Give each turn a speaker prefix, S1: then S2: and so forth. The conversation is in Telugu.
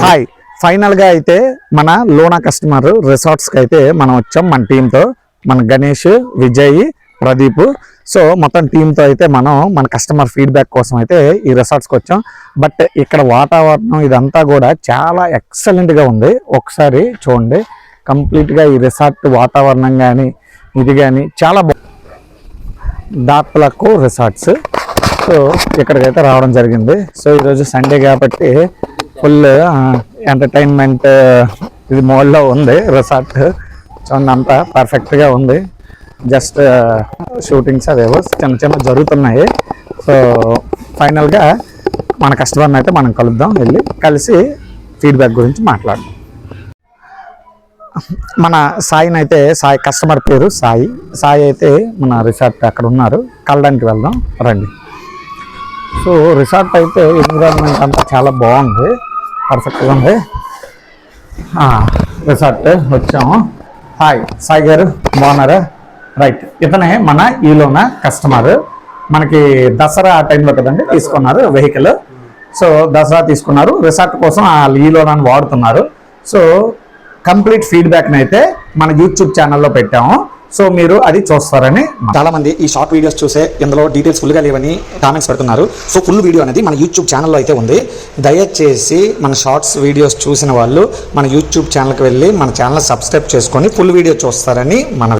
S1: హాయ్ ఫైనల్గా అయితే మన లోనా కస్టమర్ రిసార్ట్స్కి అయితే మనం వచ్చాం మన టీంతో. మన గణేష్, విజయ్, ప్రదీప్. సో మొత్తం టీంతో అయితే మనం మన కస్టమర్ ఫీడ్బ్యాక్ కోసం అయితే ఈ రిసార్ట్స్కి వచ్చాం. బట్ ఇక్కడ వాతావరణం ఇదంతా కూడా చాలా ఎక్సలెంట్గా ఉంది. ఒకసారి చూడండి, కంప్లీట్గా ఈ రిసార్ట్ వాతావరణం కానీ ఇది కానీ చాలా దాట్లకు రిసార్ట్స్. సో ఇక్కడికైతే రావడం జరిగింది. సో ఈరోజు సండే కాబట్టి ఫుల్ ఎంటర్టైన్మెంట్ ఇది మోడ్లో ఉంది రిసార్ట్. చూడండి, అంతా పర్ఫెక్ట్గా ఉంది. జస్ట్ షూటింగ్స్ అదేవో చిన్న చిన్న జరుగుతున్నాయి. సో ఫైనల్గా మన కస్టమర్ని అయితే మనం కలుద్దాం, వెళ్ళి కలిసి ఫీడ్బ్యాక్ గురించి మాట్లాడదాం. మన సాయిని అయితే, సాయి కస్టమర్ పేరు సాయి. సాయి అయితే మన రిసార్ట్ అక్కడ ఉన్నారు, కలడానికి వెళ్దాం రండి. సో రిసార్ట్ అయితే ఎన్విరాన్మెంట్ అంతా చాలా బాగుంది, పర్ఫెక్ట్గా ఉంది. రిసార్ట్ వచ్చాము. హాయ్ సాయి గారు, బాగున్నారా? రైట్, ఇతనే మన ఈలోనా కస్టమర్. మనకి దసరా ఆ టైంలో కదండి తీసుకున్నారు వెహికల్. సో దసరా తీసుకున్నారు, రిసార్ట్ కోసం ఆ ఈలోనాని వాడుతున్నారు. సో కంప్లీట్ ఫీడ్బ్యాక్ని అయితే మన యూట్యూబ్ ఛానల్లో పెట్టాము. సో మీరు అది చూస్తారని.
S2: చాలా మంది ఈ షార్ట్ వీడియోస్ చూసే ఇందులో డీటెయిల్స్ ఫుల్గా లేవని కామెంట్స్ పెడుతున్నారు. సో ఫుల్ వీడియో అనేది మన యూట్యూబ్ ఛానల్లో అయితే ఉంది. దయచేసి మన షార్ట్స్ వీడియోస్ చూసిన వాళ్ళు మన యూట్యూబ్ ఛానల్కి వెళ్ళి మన ఛానల్ సబ్స్క్రైబ్ చేసుకొని ఫుల్ వీడియో చూస్తారని మన